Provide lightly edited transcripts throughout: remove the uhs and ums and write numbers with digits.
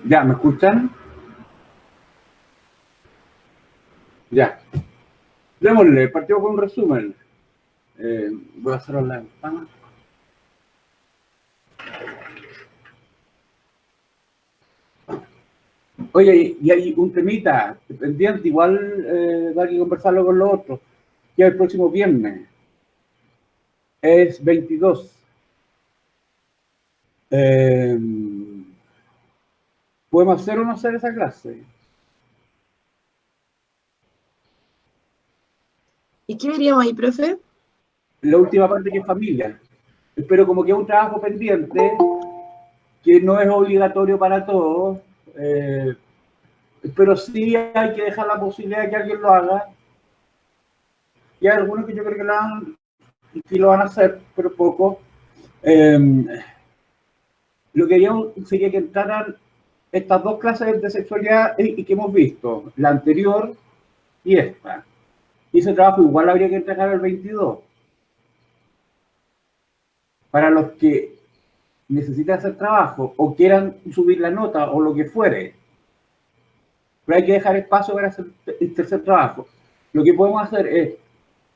¿Ya me escuchan? Ya. Démosle, partimos con un resumen. Voy a cerrar la ventana. Oye, y hay un temita pendiente, igual hay que conversarlo con los otros, que el próximo viernes es 22. Eh, ¿Podemos hacer o no hacer esa clase? ¿Y qué veríamos ahí, profe? La última parte que es familia. Pero como que es un trabajo pendiente, que no es obligatorio para todos, pero sí hay que dejar la posibilidad de que alguien lo haga. Y hay algunos que yo creo que lo van a hacer, pero poco. Eh, lo que haríamos sería que entraran estas dos clases de sexualidad y que hemos visto, la anterior y esta. Y ese trabajo igual habría que entregar el 22. Para los que necesitan hacer trabajo o quieran subir la nota o lo que fuere, pero hay que dejar espacio para hacer el tercer trabajo. Lo que podemos hacer es,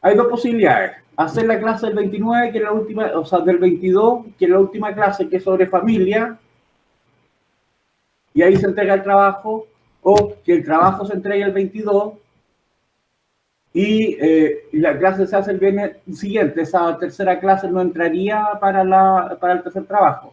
hay dos posibilidades, hacer la clase del 29, que es la última, o sea, del 22, que es la última clase, que es sobre familia, y ahí se entrega el trabajo, o que el trabajo se entregue el 22 y la clase se hace el viernes siguiente. Esa tercera clase no entraría para el tercer trabajo.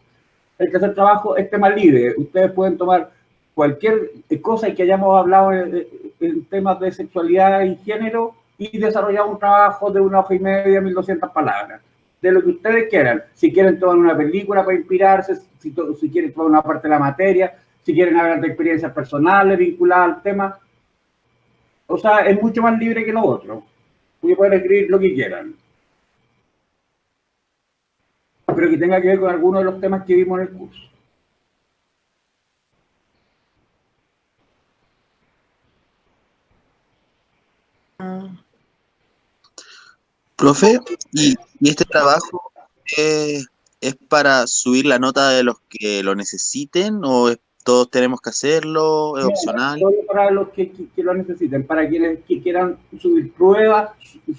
El tercer trabajo es tema libre. Ustedes pueden tomar cualquier cosa que hayamos hablado en temas de sexualidad y género y desarrollar un trabajo de 1 hoja y media, 1200 palabras. De lo que ustedes quieran. Si quieren tomar una película para inspirarse, si quieren tomar una parte de la materia, si quieren hablar de experiencias personales vinculadas al tema. O sea, es mucho más libre que lo otro. Porque pueden escribir lo que quieran. Pero que tenga que ver con alguno de los temas que vimos en el curso. Profe, y este trabajo es para subir la nota de los que lo necesiten o todos tenemos que hacerlo, es No, opcional? solo para los que lo necesiten, para quienes que quieran subir pruebas,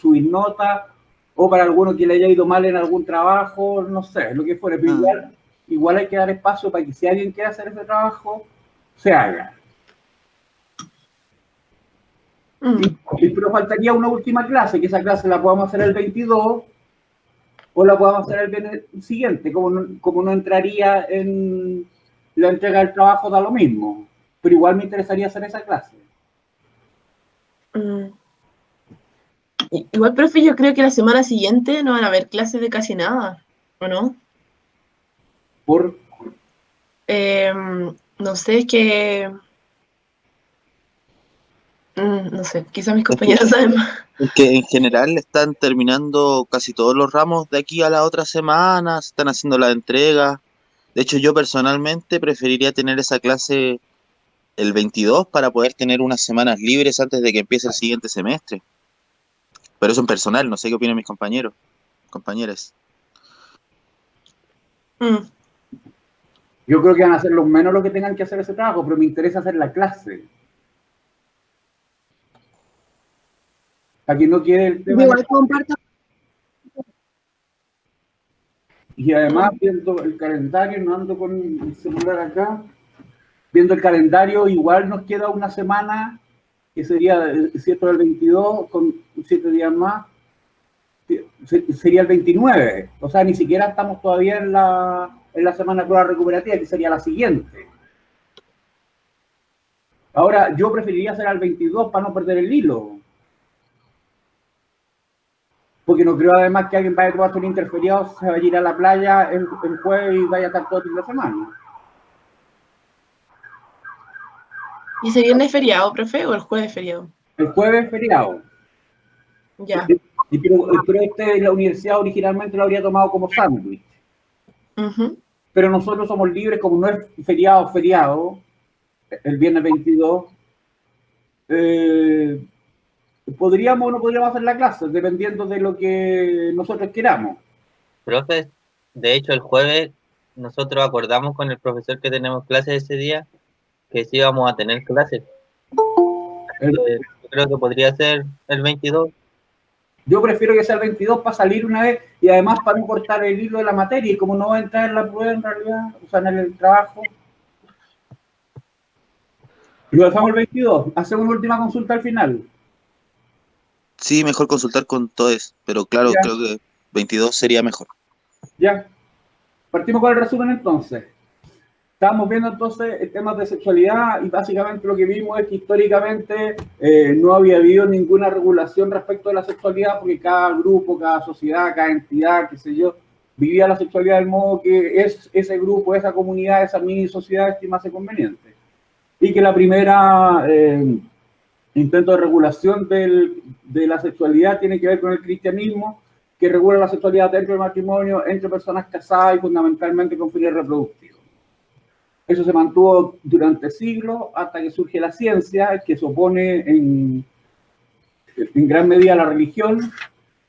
subir notas, o para alguno que le haya ido mal en algún trabajo, no sé, lo que fuera. Pero Ah, igual hay que dar espacio para que si alguien quiere hacer ese trabajo, se haga. Mm. Pero faltaría una última clase, que esa clase la podamos hacer el 22 o la podamos hacer el viernes siguiente. Como no entraría en la entrega del trabajo, da lo mismo. Pero igual me interesaría hacer esa clase. Mm. Igual, profe, yo creo que la semana siguiente no van a haber clases de casi nada, ¿o no? Por No sé, es que... no sé, quizás mis es que, compañeros saben más. es que en general están terminando casi todos los ramos de aquí a la otra semana, se están haciendo la entrega. De hecho, yo personalmente preferiría tener esa clase el 22 para poder tener unas semanas libres antes de que empiece el siguiente semestre. Pero eso en personal, no sé qué opinan mis compañeros, compañeras. Mm. Yo creo que van a ser los menos los que tengan que hacer ese trabajo, pero me interesa hacer la clase. Para que no quede el Yo tema en el... igual comparto. Y además, viendo el calendario, no ando con el celular acá, viendo el calendario, igual nos queda una semana, que sería, si esto es el 22, con 7 días más, sería el 29. O sea, ni siquiera estamos todavía en la semana de prueba recuperativa, que sería la siguiente. Ahora, yo preferiría hacer al 22 para no perder el hilo. Porque no creo además que alguien vaya a tomarse un interferiado, se vaya a ir a la playa el jueves y vaya a estar todo el fin de semana. ¿Y ese viernes es feriado, profe, o el jueves es feriado? El jueves es feriado. Ya. Pero la universidad originalmente lo habría tomado como sándwich. Ujú. Pero nosotros somos libres, como no es feriado, el viernes 22, eh, podríamos o no podríamos hacer la clase, dependiendo de lo que nosotros queramos. Profe, de hecho el jueves nosotros acordamos con el profesor que tenemos clases ese día que sí íbamos a tener clases. Yo creo que podría ser el 22. Yo prefiero que sea el 22 para salir una vez y además para no cortar el hilo de la materia. Y como no va a entrar en la prueba en realidad, o sea, en el trabajo. Lo dejamos el 22. Hacemos una última consulta al final. Sí, mejor consultar con todos, pero claro, Ya. creo que 22 sería mejor. Ya. Partimos con el resumen entonces. Estábamos viendo entonces temas de sexualidad y básicamente lo que vimos es que históricamente no había habido ninguna regulación respecto de la sexualidad porque cada grupo, cada sociedad, cada entidad, qué sé yo, vivía la sexualidad del modo que es ese grupo, esa comunidad, esa mini sociedad estimase conveniente. Y que la primera intento de regulación de la sexualidad tiene que ver con el cristianismo, que regula la sexualidad dentro del matrimonio, entre personas casadas y fundamentalmente con fines reproductivos. Eso se mantuvo durante siglos hasta que surge la ciencia, que se opone en gran medida a la religión,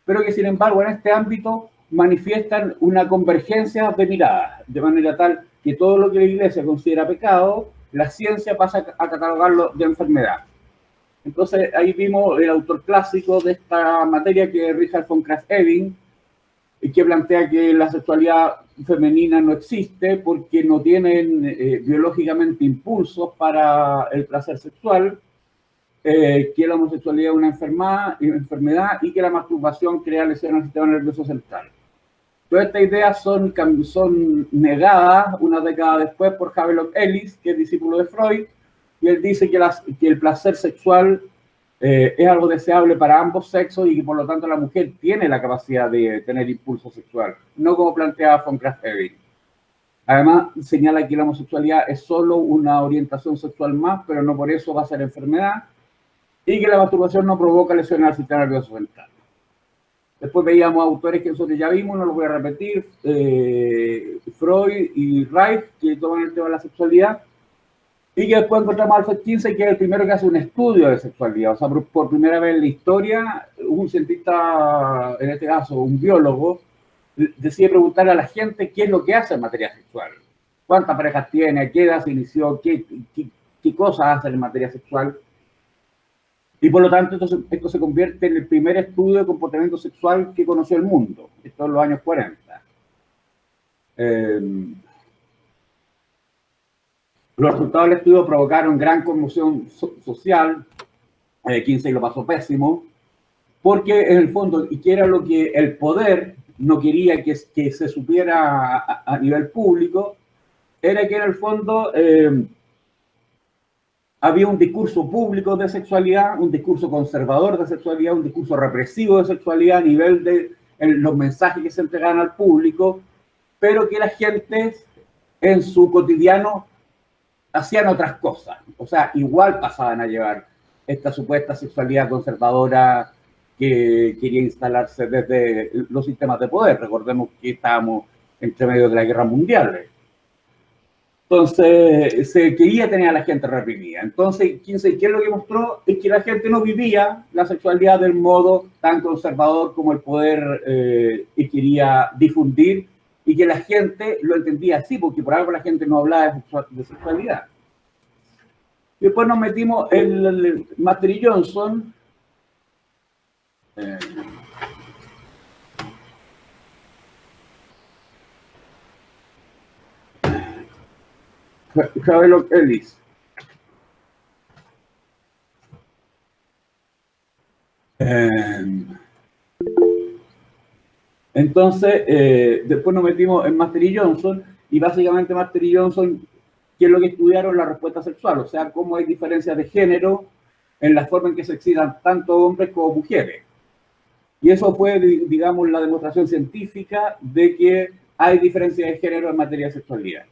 pero que sin embargo en este ámbito manifiestan una convergencia de miradas, de manera tal que todo lo que la Iglesia considera pecado, la ciencia pasa a catalogarlo de enfermedad. Entonces ahí vimos el autor clásico de esta materia, que es Richard von Krafft-Ebing, que plantea que la sexualidad femenina no existe porque no tienen biológicamente impulsos para el placer sexual, que la homosexualidad es una enfermedad y que la masturbación crea lesiones al sistema nervioso central. Todas estas ideas son negadas una década después por Havelock Ellis, que es discípulo de Freud, y él dice que el placer sexual es algo deseable para ambos sexos y que por lo tanto la mujer tiene la capacidad de tener impulso sexual, no como planteaba von Krafft-Ebing. Además, señala que la homosexualidad es solo una orientación sexual más, pero no por eso va a ser enfermedad, y que la masturbación no provoca lesiones al sistema nervioso central. Después veíamos autores que nosotros ya vimos, no los voy a repetir, Freud y Reich, que toman el tema de la sexualidad, y que después encontramos a Alfred Kinsey, que es el primero que hace un estudio de sexualidad. O sea, por primera vez en la historia, un cientista, en este caso un biólogo, decide preguntarle a la gente qué es lo que hace en materia sexual. ¿Cuántas parejas tiene? ¿A qué edad se inició? ¿Qué cosas hacen en materia sexual? Y por lo tanto, esto se convierte en el primer estudio de comportamiento sexual que conoció el mundo. Esto en los años 40. Los resultados del estudio provocaron gran conmoción social. Kinsey lo pasó pésimo, porque en el fondo, y que era lo que el poder no quería que se supiera a nivel público, era que en el fondo había un discurso público de sexualidad, un discurso conservador de sexualidad, un discurso represivo de sexualidad a nivel de los mensajes que se entregaban al público, pero que la gente en su cotidiano hacían otras cosas. O sea, igual pasaban a llevar esta supuesta sexualidad conservadora que quería instalarse desde los sistemas de poder. Recordemos que estábamos entre medio de la guerra mundial. Entonces, se quería tener a la gente reprimida. Entonces, ¿qué es lo que mostró? Es que la gente no vivía la sexualidad del modo tan conservador como el poder quería difundir, y que la gente lo entendía así, porque por algo la gente no hablaba de sexualidad. Después nos metimos en el Master y Johnson. Havelock Ellis. Entonces, después nos metimos en Master y Johnson, y básicamente Master y Johnson, ¿qué es lo que estudiaron? La respuesta sexual, o sea, cómo hay diferencias de género en la forma en que se excitan tanto hombres como mujeres. Y eso fue, digamos, la demostración científica de que hay diferencias de género en materia de sexualidad.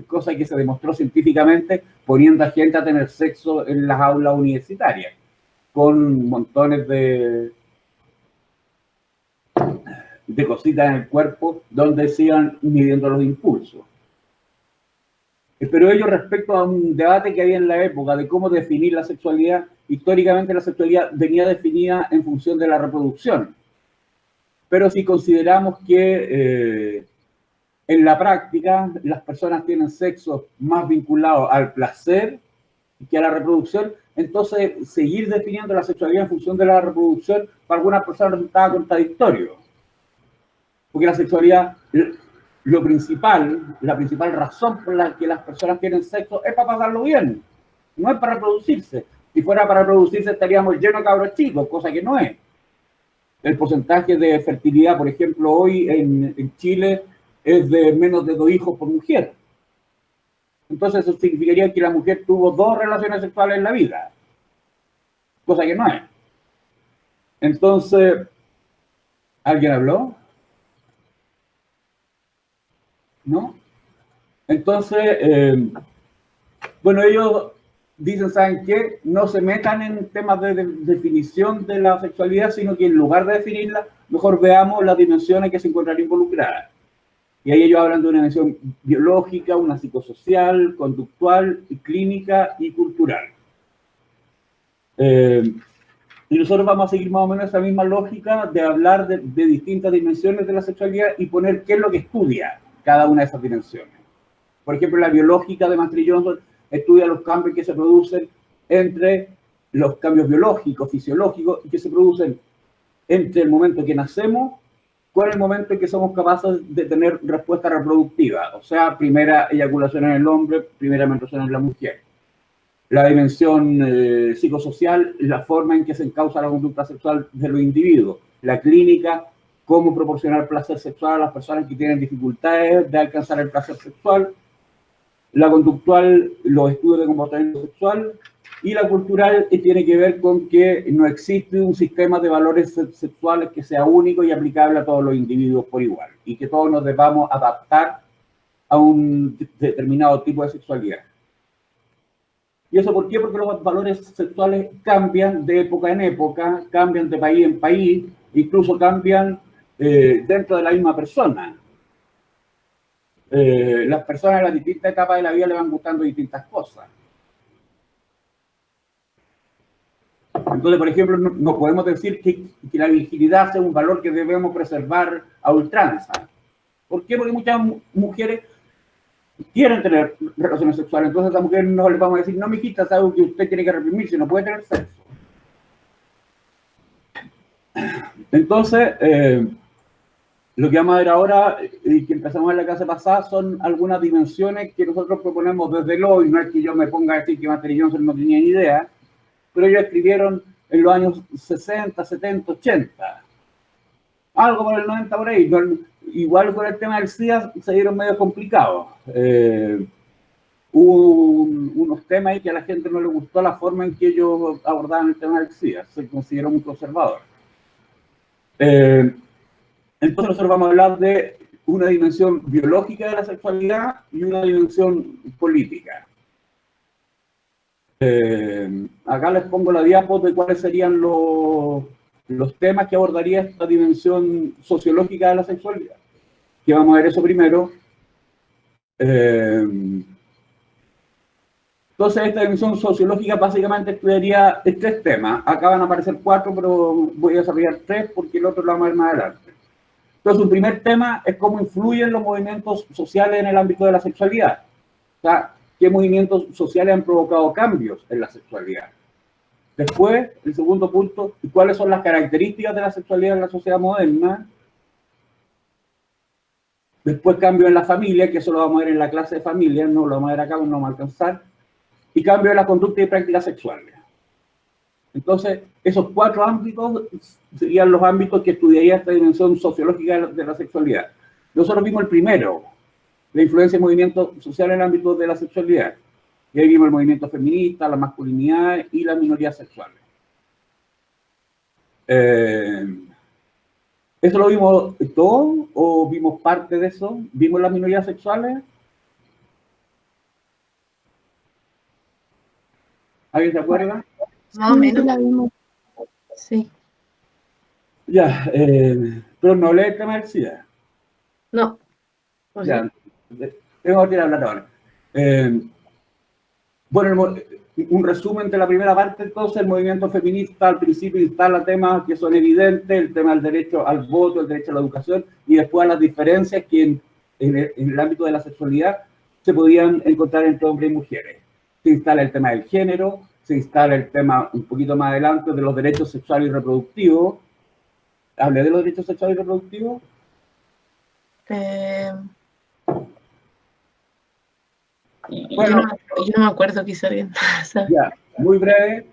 Cosa que se demostró científicamente poniendo a gente a tener sexo en las aulas universitarias, con montones de cositas en el cuerpo donde se iban midiendo los impulsos. Pero ello respecto a un debate que había en la época de cómo definir la sexualidad. Históricamente la sexualidad venía definida en función de la reproducción. Pero si consideramos que en la práctica, las personas tienen sexo más vinculado al placer que a la reproducción. Entonces, seguir definiendo la sexualidad en función de la reproducción para algunas personas resultaba contradictorio. Porque la sexualidad, la principal razón por la que las personas tienen sexo es para pasarlo bien, no es para reproducirse. Si fuera para reproducirse estaríamos llenos de cabros chicos, cosa que no es. El porcentaje de fertilidad, por ejemplo, hoy en Chile es de menos de 2 hijos por mujer. Entonces eso significaría que la mujer tuvo 2 relaciones sexuales en la vida, cosa que no es. Entonces, ¿alguien habló? ¿No? Entonces, bueno, ellos dicen, ¿saben qué? No se metan en temas de definición de la sexualidad, sino que en lugar de definirla, mejor veamos las dimensiones que se encuentran involucradas. Y ahí ellos hablan de una dimensión biológica, una psicosocial, conductual, y clínica y cultural. Y nosotros vamos a seguir más o menos esa misma lógica de hablar de distintas dimensiones de la sexualidad y poner qué es lo que estudia cada una de esas dimensiones. Por ejemplo, la biológica de Master Johnson estudia los cambios que se producen entre los cambios biológicos, fisiológicos, que se producen entre el momento que nacemos con el momento en que somos capaces de tener respuesta reproductiva, o sea, primera eyaculación en el hombre, primera menstruación en la mujer. La dimensión psicosocial, la forma en que se encausa la conducta sexual de los individuos. La clínica, cómo proporcionar placer sexual a las personas que tienen dificultades de alcanzar el placer sexual. La conductual, los estudios de comportamiento sexual. Y la cultural tiene que ver con que no existe un sistema de valores sexuales que sea único y aplicable a todos los individuos por igual. Y que todos nos debamos adaptar a un determinado tipo de sexualidad. ¿Y eso por qué? Porque los valores sexuales cambian de época en época, cambian de país en país, incluso cambian dentro de la misma persona. Las personas en las distintas etapas de la vida le van gustando distintas cosas. Entonces, por ejemplo, no podemos decir que la virginidad sea un valor que debemos preservar a ultranza. ¿Por qué? Porque muchas mujeres quieren tener relaciones sexuales, entonces a esa mujer no le vamos a decir, no, mijita, es algo que usted tiene que reprimirse, no puede tener sexo. Entonces, lo que vamos a ver ahora, y que empezamos en la clase pasada, son algunas dimensiones que nosotros proponemos desde el hoy. No es que yo me ponga a decir que Master Johnson no tenía ni idea, pero ellos escribieron en los años 60, 70, 80. Algo por el 90 por ahí. Igual con el tema del SIDA se dieron medio complicados. Hubo unos temas ahí que a la gente no le gustó la forma en que ellos abordaban el tema del SIDA. Se consideró muy conservador. Entonces nosotros vamos a hablar de una dimensión biológica de la sexualidad y una dimensión política. Acá les pongo la diapo de cuáles serían los temas que abordaría esta dimensión sociológica de la sexualidad. Que vamos a ver eso primero. Entonces, esta dimensión sociológica básicamente estudiaría 3 temas. Acá van a aparecer 4, pero voy a desarrollar 3 porque el otro lo vamos a ver más adelante. Entonces, un primer tema es cómo influyen los movimientos sociales en el ámbito de la sexualidad. O sea, qué movimientos sociales han provocado cambios en la sexualidad. Después, el segundo punto, cuáles son las características de la sexualidad en la sociedad moderna. Después, cambio en la familia, que eso lo vamos a ver en la clase de familia, no lo vamos a ver acá, no vamos a alcanzar. Y cambio en la conducta y prácticas sexuales. Entonces, esos 4 ámbitos serían los ámbitos que estudiaría esta dimensión sociológica de la sexualidad. Nosotros vimos el primero, la influencia del movimiento social en el ámbito de la sexualidad. Y ahí vimos el movimiento feminista, la masculinidad y las minorías sexuales. ¿Eso lo vimos todo o vimos parte de eso? ¿Vimos las minorías sexuales? ¿Alguien se acuerda? Más o menos la vimos. Sí. Ya, pero no lee el tema del SIDA. No. Ya, tengo que hablar ahora. Bueno, un resumen de la primera parte, entonces, el movimiento feminista al principio instala temas que son evidentes, el tema del derecho al voto, el derecho a la educación, y después las diferencias que en el ámbito de la sexualidad se podían encontrar entre hombres y mujeres. Se instala el tema del género, se instala el tema un poquito más adelante de los derechos sexuales y reproductivos. ¿Hablé de los derechos sexuales y reproductivos? Bueno, yo no me acuerdo, quizá alguien sabe. Ya, muy breve.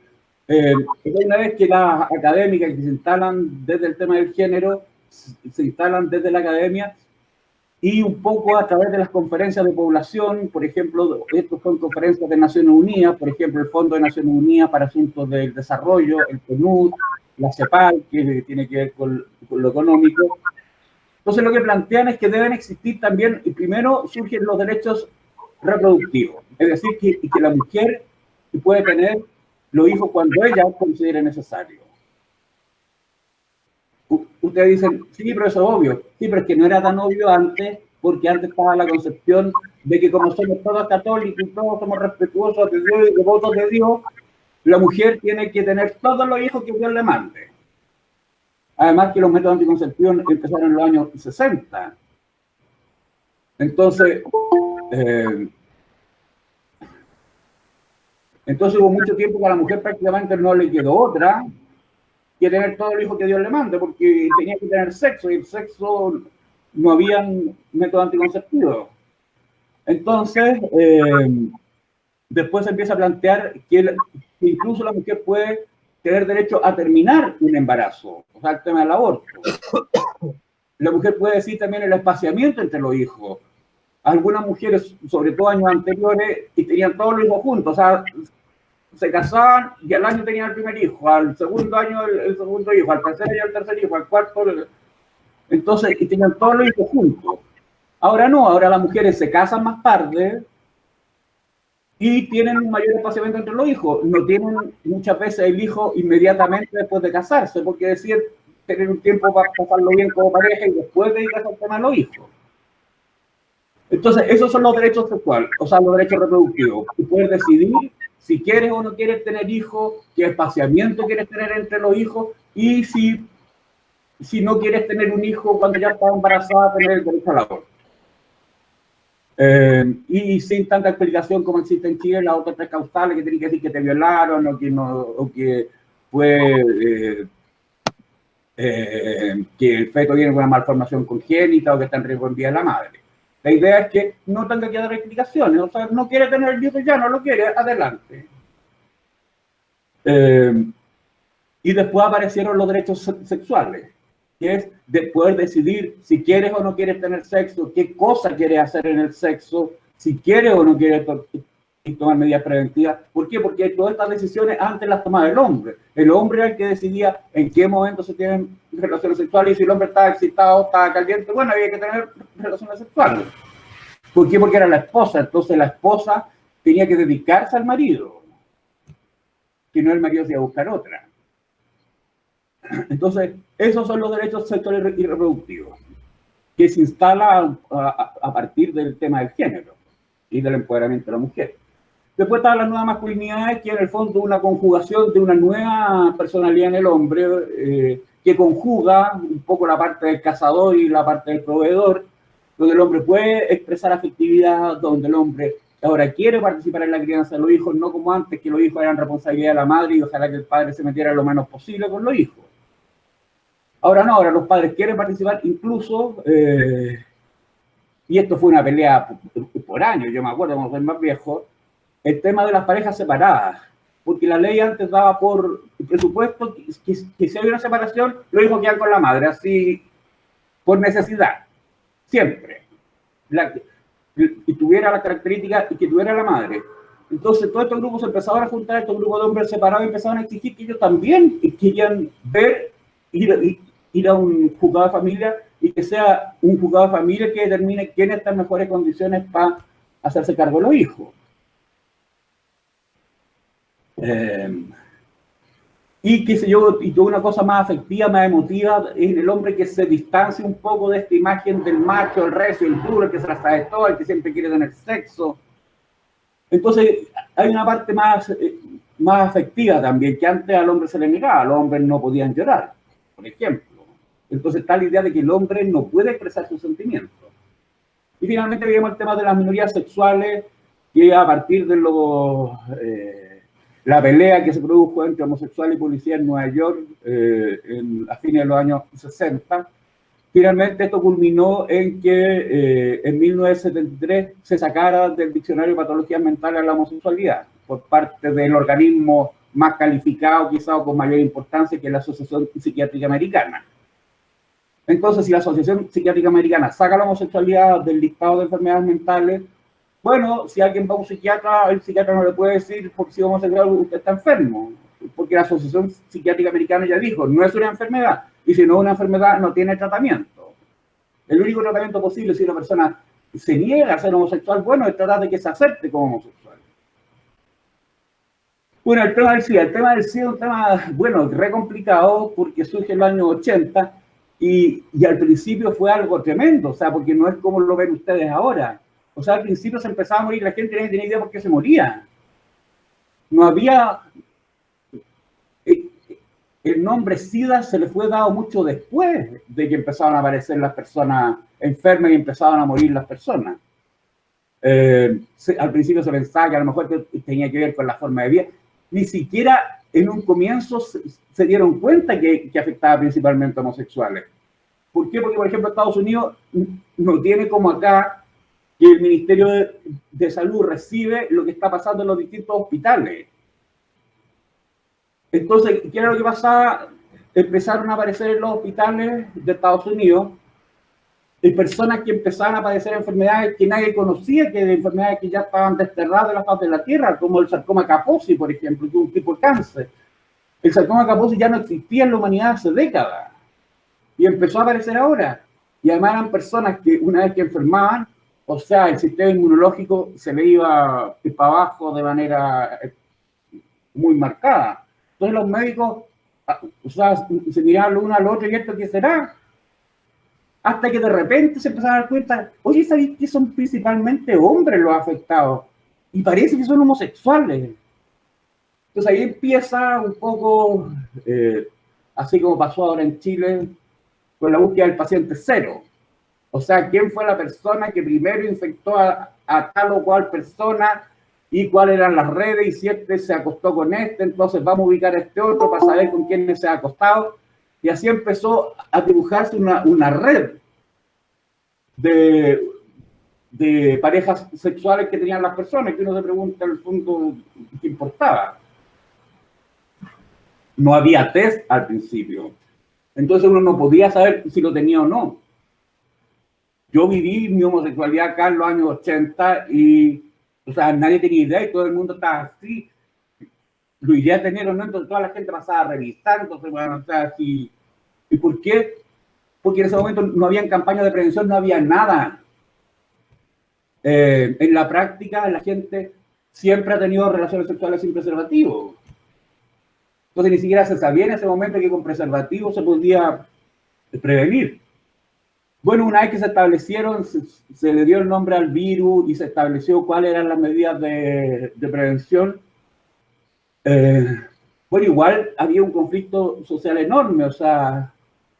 Una vez que las académicas que se instalan desde el tema del género, se instalan desde la academia y un poco a través de las conferencias de población, por ejemplo, estos son conferencias de Naciones Unidas, por ejemplo, el Fondo de Naciones Unidas para Asuntos del Desarrollo, el PNUD, la CEPAL, que tiene que ver con lo económico. Entonces lo que plantean es que deben existir también, y primero surgen los derechos reproductivos, es decir, que la mujer puede tener los hijos cuando ella considere necesario. Ustedes dicen, sí, pero eso es obvio. Sí, pero es que no era tan obvio antes, porque antes estaba la concepción de que como somos todos católicos y todos somos respetuosos de Dios y devotos de Dios, la mujer tiene que tener todos los hijos que Dios le mande. Además que los métodos anticonceptivos empezaron en los años 60. Entonces hubo mucho tiempo que a la mujer prácticamente no le quedó otra que tener todos los hijos que Dios le mande, porque tenía que tener sexo, y el sexo no había métodos anticonceptivos. Entonces, después se empieza a plantear que incluso la mujer puede tener derecho a terminar un embarazo, o sea, el tema del aborto. La mujer puede decir también el espaciamiento entre los hijos. Algunas mujeres, sobre todo años anteriores, y tenían todos los hijos juntos, o sea, se casaban y al año tenían el primer hijo, al segundo año el segundo hijo, al tercer año el tercer hijo, al cuarto, entonces, y tenían todos los hijos juntos. Ahora no, ahora las mujeres se casan más tarde y tienen un mayor espaciamiento entre los hijos. No tienen muchas veces el hijo inmediatamente después de casarse, porque decir, tener un tiempo para pasarlo bien como pareja y después dedicarse al tema de los hijos. Entonces, esos son los derechos sexuales, o sea, los derechos reproductivos. Tú puedes decidir si quieres o no quieres tener hijos, qué espaciamiento quieres tener entre los hijos, y si no quieres tener un hijo cuando ya estás embarazada, tener el derecho al aborto. Y sin tanta explicación como existe en Chile, las otras tres causales que tienen que decir que te violaron o que fue que el feto viene con una malformación congénita o que está en riesgo en vida de la madre. La idea es que no tenga que dar explicaciones, o sea, no quiere tener el hijo ya, no lo quiere, adelante. Y después aparecieron los derechos sexuales, que es de poder decidir si quieres o no quieres tener sexo, qué cosa quieres hacer en el sexo, si quieres o no quieres tomar medidas preventivas. ¿Por qué? Porque todas estas decisiones antes las tomaba el hombre. El hombre era el que decidía en qué momento se tienen relaciones sexuales, y si el hombre estaba excitado, estaba caliente, bueno, había que tener relaciones sexuales. ¿Por qué? Porque era la esposa. Entonces la esposa tenía que dedicarse al marido, que no el marido se iba a buscar otra. Entonces, esos son los derechos sexuales y reproductivos, que se instala a partir del tema del género y del empoderamiento de la mujer. Después están las nuevas masculinidades, que en el fondo es una conjugación de una nueva personalidad en el hombre, que conjuga un poco la parte del cazador y la parte del proveedor, donde el hombre puede expresar afectividad, donde el hombre ahora quiere participar en la crianza de los hijos, no como antes, que los hijos eran responsabilidad de la madre y ojalá que el padre se metiera lo menos posible con los hijos. Ahora no, ahora los padres quieren participar, incluso, y esto fue una pelea por años, yo me acuerdo cuando soy más viejo, el tema de las parejas separadas, porque la ley antes daba por presupuesto que si hay una separación, los hijos quedan con la madre, así, por necesidad, siempre. Y tuviera la característica y que tuviera la madre. Entonces todos estos grupos se empezaron a juntar, estos grupos de hombres separados empezaron a exigir que ellos también querían ver, ir a un juzgado de familia y que sea un juzgado de familia que determine quién está en mejores condiciones para hacerse cargo de los hijos. Y qué sé yo, y toda una cosa más afectiva, más emotiva, en el hombre que se distancia un poco de esta imagen del macho, el recio, el duro, el que se las sabe todo, el que siempre quiere tener sexo. Entonces hay una parte más afectiva también, que antes al hombre se le negaba, los hombres no podían llorar, por ejemplo. Entonces está la idea de que el hombre no puede expresar sus sentimientos. Y finalmente vimos el tema de las minorías sexuales, y a partir de la pelea que se produjo entre homosexuales y policías en Nueva York a fines de los años 60, finalmente esto culminó en que en 1973 se sacara del diccionario de patologías mentales a la homosexualidad por parte del organismo más calificado, quizá o con mayor importancia, que es la Asociación Psiquiátrica Americana. Entonces, si la Asociación Psiquiátrica Americana saca la homosexualidad del listado de enfermedades mentales, bueno, si alguien va a un psiquiatra, el psiquiatra no le puede decir, porque si es homosexual usted está enfermo, porque la Asociación Psiquiátrica Americana ya dijo, no es una enfermedad, y si no es una enfermedad no tiene tratamiento. El único tratamiento posible si una persona se niega a ser homosexual, bueno, es tratar de que se acepte como homosexual. Bueno, el tema del SIDA es un tema, bueno, re complicado, porque surge en los años 80, y al principio fue algo tremendo, o sea, porque no es como lo ven ustedes ahora. O sea, al principio se empezaba a morir la gente, nadie tenía idea por qué se moría. No había... El nombre SIDA se le fue dado mucho después de que empezaban a aparecer las personas enfermas y empezaban a morir las personas. Al principio se pensaba que a lo mejor tenía que ver con la forma de vida. Ni siquiera en un comienzo se dieron cuenta que afectaba principalmente a homosexuales. ¿Por qué? Porque, por ejemplo, Estados Unidos no tiene como acá que el Ministerio de Salud recibe lo que está pasando en los distintos hospitales. Entonces, ¿qué era lo que pasaba? Empezaron a aparecer en los hospitales de Estados Unidos personas que empezaban a padecer enfermedades que nadie conocía, que de enfermedades que ya estaban desterradas de la faz de la Tierra, como el sarcoma Kaposi, por ejemplo, que es un tipo de cáncer. El sarcoma Kaposi ya no existía en la humanidad hace décadas y empezó a aparecer ahora. Y además eran personas que una vez que enfermaban, o sea, el sistema inmunológico se le iba para abajo de manera muy marcada. Entonces los médicos, o sea, se miraban uno al otro y esto qué será, hasta que de repente se empezaron a dar cuenta, oye, ¿sabéis que son principalmente hombres los afectados? Y parece que son homosexuales. Entonces ahí empieza un poco, así como pasó ahora en Chile, con la búsqueda del paciente cero. O sea, ¿quién fue la persona que primero infectó a tal o cual persona y cuáles eran las redes? Y si este se acostó con este, entonces vamos a ubicar a este otro para saber con quién se ha acostado. Y así empezó a dibujarse una red de parejas sexuales que tenían las personas, que uno se pregunta en el fondo qué importaba. No había test al principio. Entonces uno no podía saber si lo tenía o no. Yo viví mi homosexualidad acá en los años 80 y, o sea, nadie tenía idea y todo el mundo estaba así. Lo iría a tener o no, entonces toda la gente pasaba revisando, entonces, bueno, o sea, así. ¿Y por qué? Porque en ese momento no había campañas de prevención, no había nada. En la práctica, la gente siempre ha tenido relaciones sexuales sin preservativo. Entonces ni siquiera se sabía en ese momento que con preservativo se podía prevenir. Bueno, una vez que se establecieron, se le dio el nombre al virus y se estableció cuáles eran las medidas de prevención. Bueno, igual había un conflicto social enorme, o sea,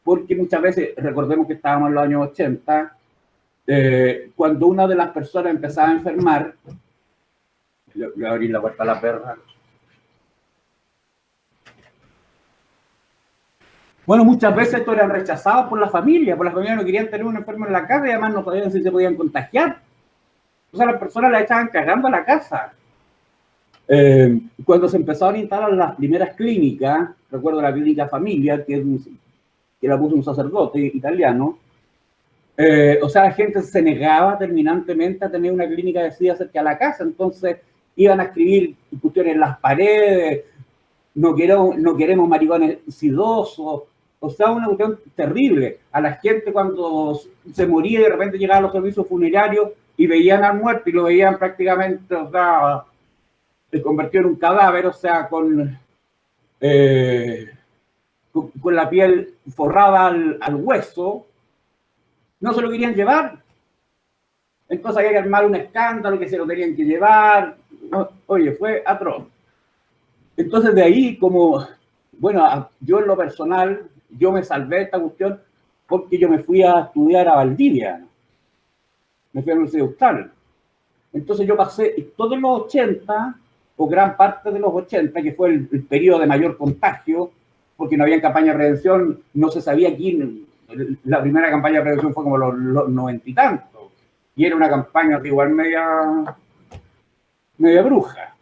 porque muchas veces, recordemos que estábamos en los años 80, cuando una de las personas empezaba a enfermar, le voy a abrir la puerta a la perra. Bueno, muchas veces estos eran rechazados por la familia no querían tener un enfermo en la casa y además no sabían si se podían contagiar. O sea, las personas la echaban cagando a la casa. Cuando se empezaron a instalar las primeras clínicas, recuerdo la clínica Familia, que la puso un sacerdote italiano, o sea, la gente se negaba terminantemente a tener una clínica de SIDA cerca de la casa, entonces iban a escribir cuestiones en las paredes, no queremos maricones sidosos, o sea, una cuestión terrible. A la gente cuando se moría de repente llegaban a los servicios funerarios y veían al muerto y lo veían prácticamente, o sea, se convirtió en un cadáver, o sea, con la piel forrada al hueso, no se lo querían llevar. Entonces había que armar un escándalo que se lo tenían que llevar. No, oye, fue atroz. Entonces de ahí, como, bueno, yo en lo personal, yo me salvé de esta cuestión porque yo me fui a estudiar a Valdivia. me fui a la Universidad de Austral. Entonces yo pasé todos los 80, o gran parte de los 80, que fue el periodo de mayor contagio, porque no había campaña de prevención, no se sabía quién. La primera campaña de prevención fue como los 90 y tantos, y era una campaña de igual media bruja,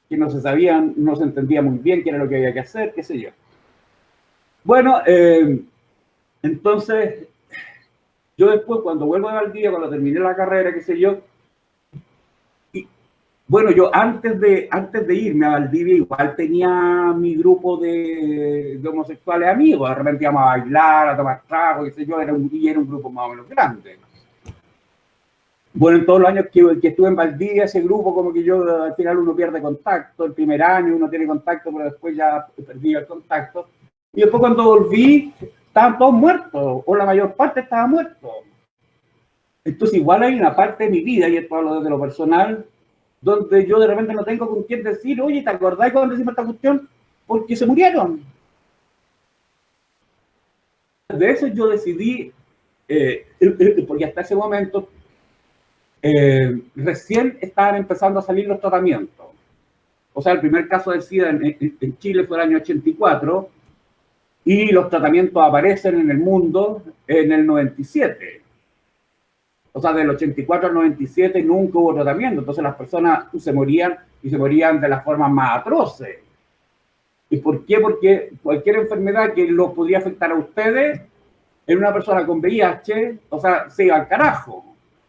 que no se sabía, no se entendía muy bien qué era lo que había que hacer, qué sé yo. Bueno, entonces, yo después, cuando vuelvo de Valdivia, cuando terminé la carrera, qué sé yo, bueno, yo antes de irme a Valdivia igual tenía mi grupo de homosexuales amigos. De repente íbamos a bailar, a tomar trago, qué sé yo, era un grupo más o menos grande. Bueno, en todos los años que estuve en Valdivia, ese grupo como que yo al final uno pierde contacto. El primer año uno tiene contacto, pero después ya perdí el contacto. Y después cuando volví, estaban todos muertos, o la mayor parte estaba muerto. Entonces igual hay una parte de mi vida, y esto hablo desde lo personal, donde yo de repente no tengo con quién decir, oye, ¿te acordás cuando decimos esta cuestión? Porque se murieron. De eso yo decidí, porque hasta ese momento recién estaban empezando a salir los tratamientos. O sea, el primer caso de SIDA en Chile fue el año 84 y los tratamientos aparecen en el mundo en el 97. O sea, del 84 al 97 nunca hubo tratamiento, entonces las personas se morían y se morían de las formas más atroces. ¿Y por qué? Porque cualquier enfermedad que los podría afectar a ustedes, en una persona con VIH, o sea, se iba al carajo.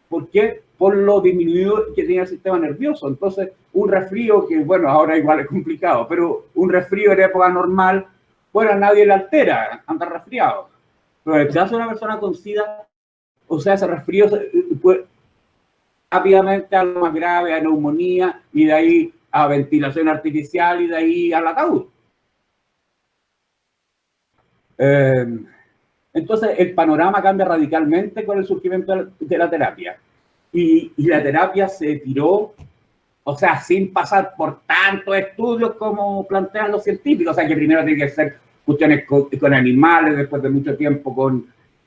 ¿Por qué? Por lo disminuido que tenía el sistema nervioso. Entonces, un resfrío, que bueno, ahora igual es complicado, pero un resfrío en época normal, bueno, a nadie le altera, anda resfriado. Pero en el caso de una persona con SIDA, o sea, ese resfrío pues, rápidamente a lo más grave, a neumonía, y de ahí a ventilación artificial, y de ahí al ataúd. Entonces, el panorama cambia radicalmente con el surgimiento de la terapia. Y la terapia se tiró, o sea, sin pasar por tantos estudios como plantean los científicos. O sea, que primero tiene que ser cuestiones con animales, después de mucho tiempo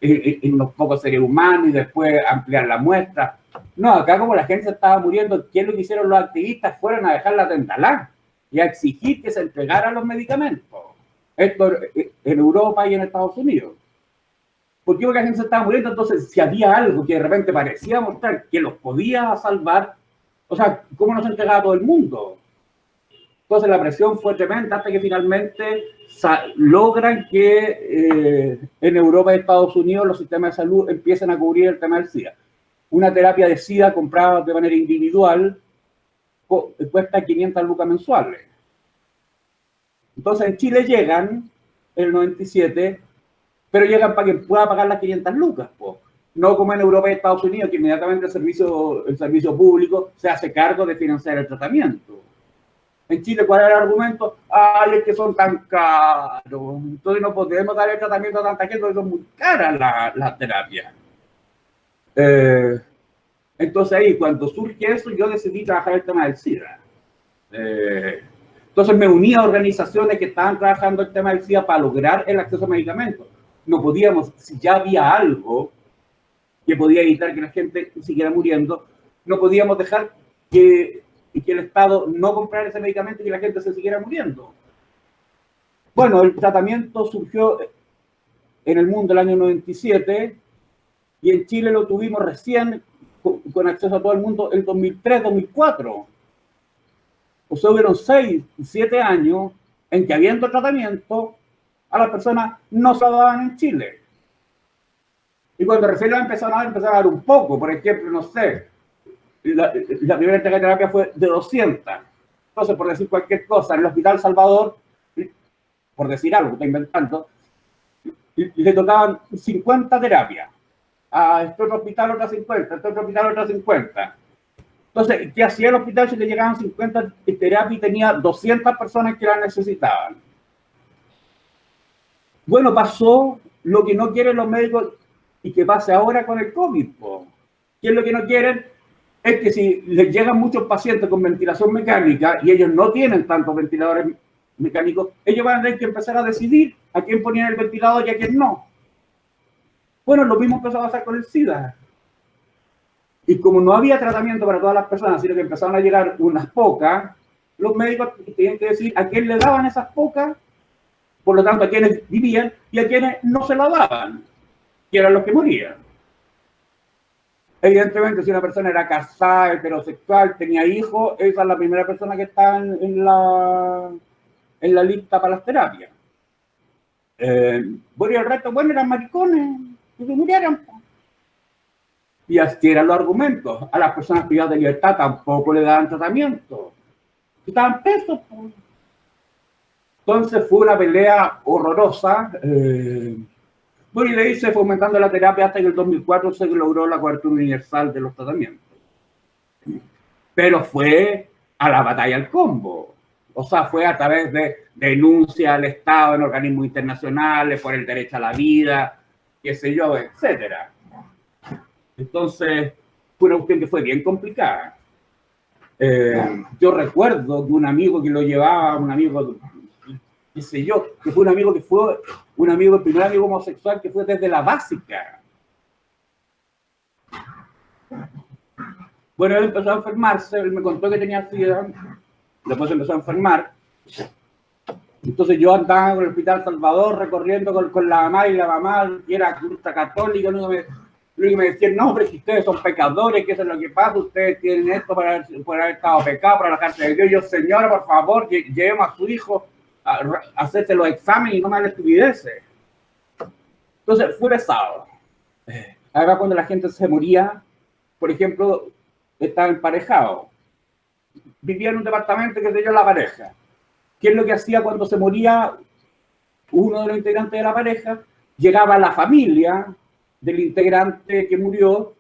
en unos pocos seres humanos y después ampliar la muestra. No, acá como la gente se estaba muriendo, ¿qué es lo que hicieron los activistas? Fueron a dejar la tendalá y a exigir que se entregaran los medicamentos. Esto en Europa y en Estados Unidos. ¿Por qué? Porque la gente se estaba muriendo? Entonces, si había algo que de repente parecía mostrar que los podía salvar, o sea, ¿cómo no se entregaba a todo el mundo? Entonces la presión fue tremenda hasta que finalmente logran que en Europa y Estados Unidos los sistemas de salud empiecen a cubrir el tema del SIDA. Una terapia de SIDA comprada de manera individual cuesta 500 lucas mensuales. Entonces en Chile llegan en el 97, pero llegan para que pueda pagar las 500 lucas, po. No como en Europa y Estados Unidos, que inmediatamente el servicio público se hace cargo de financiar el tratamiento. En Chile, ¿cuál era el argumento? Ay, es que son tan caros, entonces no podemos dar el tratamiento a tanta gente, porque son muy caras las terapias. Entonces ahí, cuando surge eso, yo decidí trabajar el tema del SIDA. Entonces me uní a organizaciones que estaban trabajando el tema del SIDA para lograr el acceso a medicamentos. No podíamos, si ya había algo que podía evitar que la gente siguiera muriendo, no podíamos dejar que el Estado no comprara ese medicamento y que la gente se siguiera muriendo. Bueno, el tratamiento surgió en el mundo el año 97 y en Chile lo tuvimos recién con acceso a todo el mundo el 2003-2004. O sea, hubieron 6, 7 años en que habiendo tratamiento, a las personas no se lo daban en Chile. Y cuando recién lo empezaron a dar un poco. Por ejemplo, no sé, la primera entrega de terapia fue de 200. Entonces, por decir cualquier cosa, en el Hospital Salvador, por decir algo, estoy inventando, le tocaban 50 terapias. A este otro hospital otras 50, a este otro hospital otras 50. Entonces, ¿qué hacía el hospital si le llegaban 50 terapias y tenía 200 personas que la necesitaban? Bueno, pasó lo que no quieren los médicos y que pase ahora con el COVID. ¿Qué es lo que no quieren? Es que si les llegan muchos pacientes con ventilación mecánica y ellos no tienen tantos ventiladores mecánicos, ellos van a tener que empezar a decidir a quién ponían el ventilador y a quién no. Bueno, lo mismo empezó a pasar con el SIDA. Y como no había tratamiento para todas las personas, sino que empezaron a llegar unas pocas, los médicos tenían que decir a quién le daban esas pocas, por lo tanto a quienes vivían y a quienes no se la daban, que eran los que morían. Evidentemente, si una persona era casada, heterosexual, tenía hijos, esa es la primera persona que está en la lista para las terapias. Bueno, y el resto, bueno, eran maricones, que se murieran. Y así eran los argumentos. A las personas privadas de libertad tampoco le daban tratamiento. Estaban presos. Entonces fue una pelea horrorosa. Bueno, y de ahí se fue aumentando la terapia hasta que en el 2004 se logró la cobertura universal de los tratamientos. Pero fue a la batalla al combo. O sea, fue a través de denuncia al Estado en organismos internacionales por el derecho a la vida, qué sé yo, etcétera. Entonces, fue una cuestión que fue bien complicada. Yo recuerdo que un amigo que lo llevaba, un amigo, qué sé yo, que fue un amigo el primer amigo homosexual que fue desde la básica. Bueno, él empezó a enfermarse, él me contó que tenía SIDA, después empezó a enfermar. Entonces yo andaba con el Hospital Salvador recorriendo con la mamá, y la mamá, que era culta católica, lo que me decían, no, pero si ustedes son pecadores, ¿qué es lo que pasa? Ustedes tienen esto por haber estado pecado, por alejarse de Dios. Yo, señora, por favor, llevemos a su hijo a hacerse los exámenes y no más estupideces. Entonces, fue pesado. Además, cuando la gente se moría, por ejemplo, estaba emparejado. Vivía en un departamento que se dio la pareja. ¿Qué es lo que hacía cuando se moría uno de los integrantes de la pareja? Llegaba la familia del integrante que murió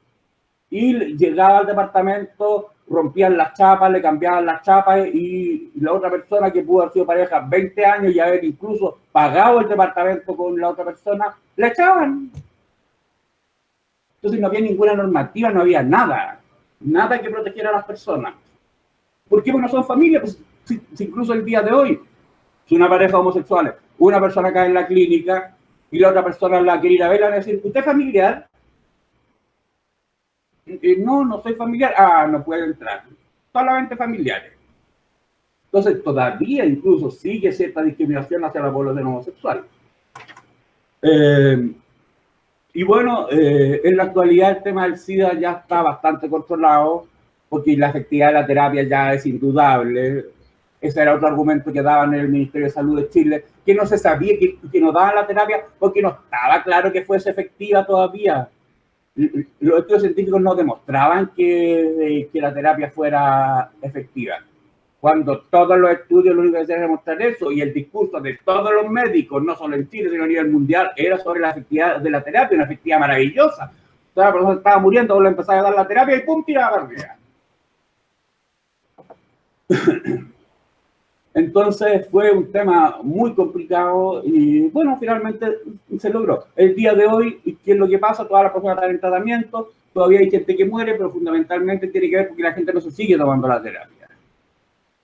y llegaba al departamento, rompían las chapas, le cambiaban las chapas y la otra persona que pudo haber sido pareja 20 años y haber incluso pagado el departamento con la otra persona, la echaban. Entonces no había ninguna normativa, no había nada que protegiera a las personas. ¿Por qué? Porque no son familia. Pues, si incluso el día de hoy, si una pareja homosexual, una persona cae en la clínica y la otra persona la quiere ir a ver, le va a decir, ¿usted es familiar? No, no soy familiar. Ah, no puede entrar. Solamente familiares. Entonces, todavía incluso sigue cierta discriminación hacia la población homosexual. Y bueno, en la actualidad el tema del SIDA ya está bastante controlado, porque la efectividad de la terapia ya es indudable. Ese era otro argumento que daban en el Ministerio de Salud de Chile, que no se sabía que no daban la terapia porque no estaba claro que fuese efectiva todavía. Los estudios científicos no demostraban que la terapia fuera efectiva. Cuando todos los estudios lo único que hacían era demostrar eso, y el discurso de todos los médicos, no solo en Chile, sino a nivel mundial, era sobre la efectividad de la terapia, una efectividad maravillosa. Toda la persona estaba muriendo, vos le empezaba a dar la terapia y ¡pum! Tiraba para arriba. Entonces fue un tema muy complicado y bueno, finalmente se logró. El día de hoy, ¿qué es lo que pasa? Todas las personas están en tratamiento, todavía hay gente que muere, pero fundamentalmente tiene que ver porque la gente no se sigue tomando la terapia.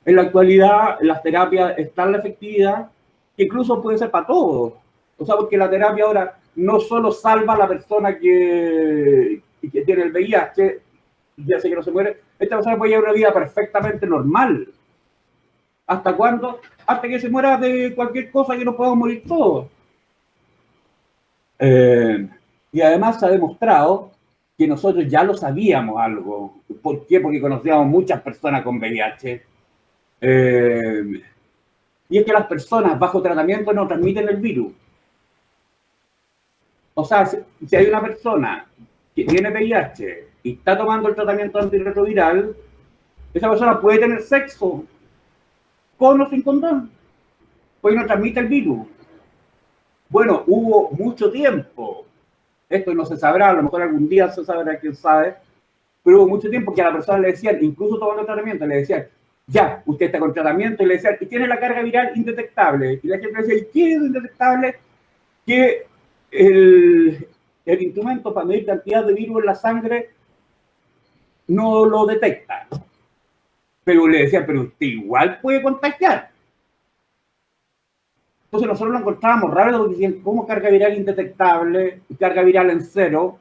En la actualidad, las terapias están la efectividad, que incluso puede ser para todos. O sea, porque la terapia ahora no solo salva a la persona que tiene el VIH y hace que no se muere, esta persona puede llevar una vida perfectamente normal. ¿Hasta cuándo? Hasta que se muera de cualquier cosa que no podamos morir todos. Y además se ha demostrado que nosotros ya lo sabíamos algo. ¿Por qué? Porque conocíamos muchas personas con VIH. Y es que las personas bajo tratamiento no transmiten el virus. O sea, si hay una persona que tiene VIH y está tomando el tratamiento antirretroviral, esa persona puede tener sexo con o sin condón, pues no transmite el virus. Bueno, hubo mucho tiempo, esto no se sabrá, a lo mejor algún día se sabrá, quién sabe, pero hubo mucho tiempo que a la persona le decían, incluso tomando el tratamiento, le decían, ya, usted está con tratamiento, y le decían, y tiene la carga viral indetectable. Y la gente le decía, ¿y qué es indetectable? Que el instrumento para medir cantidad de virus en la sangre no lo detecta. Pero le decían, pero usted igual puede contagiar. Entonces nosotros lo encontrábamos raro porque decían, ¿cómo carga viral indetectable y carga viral en cero?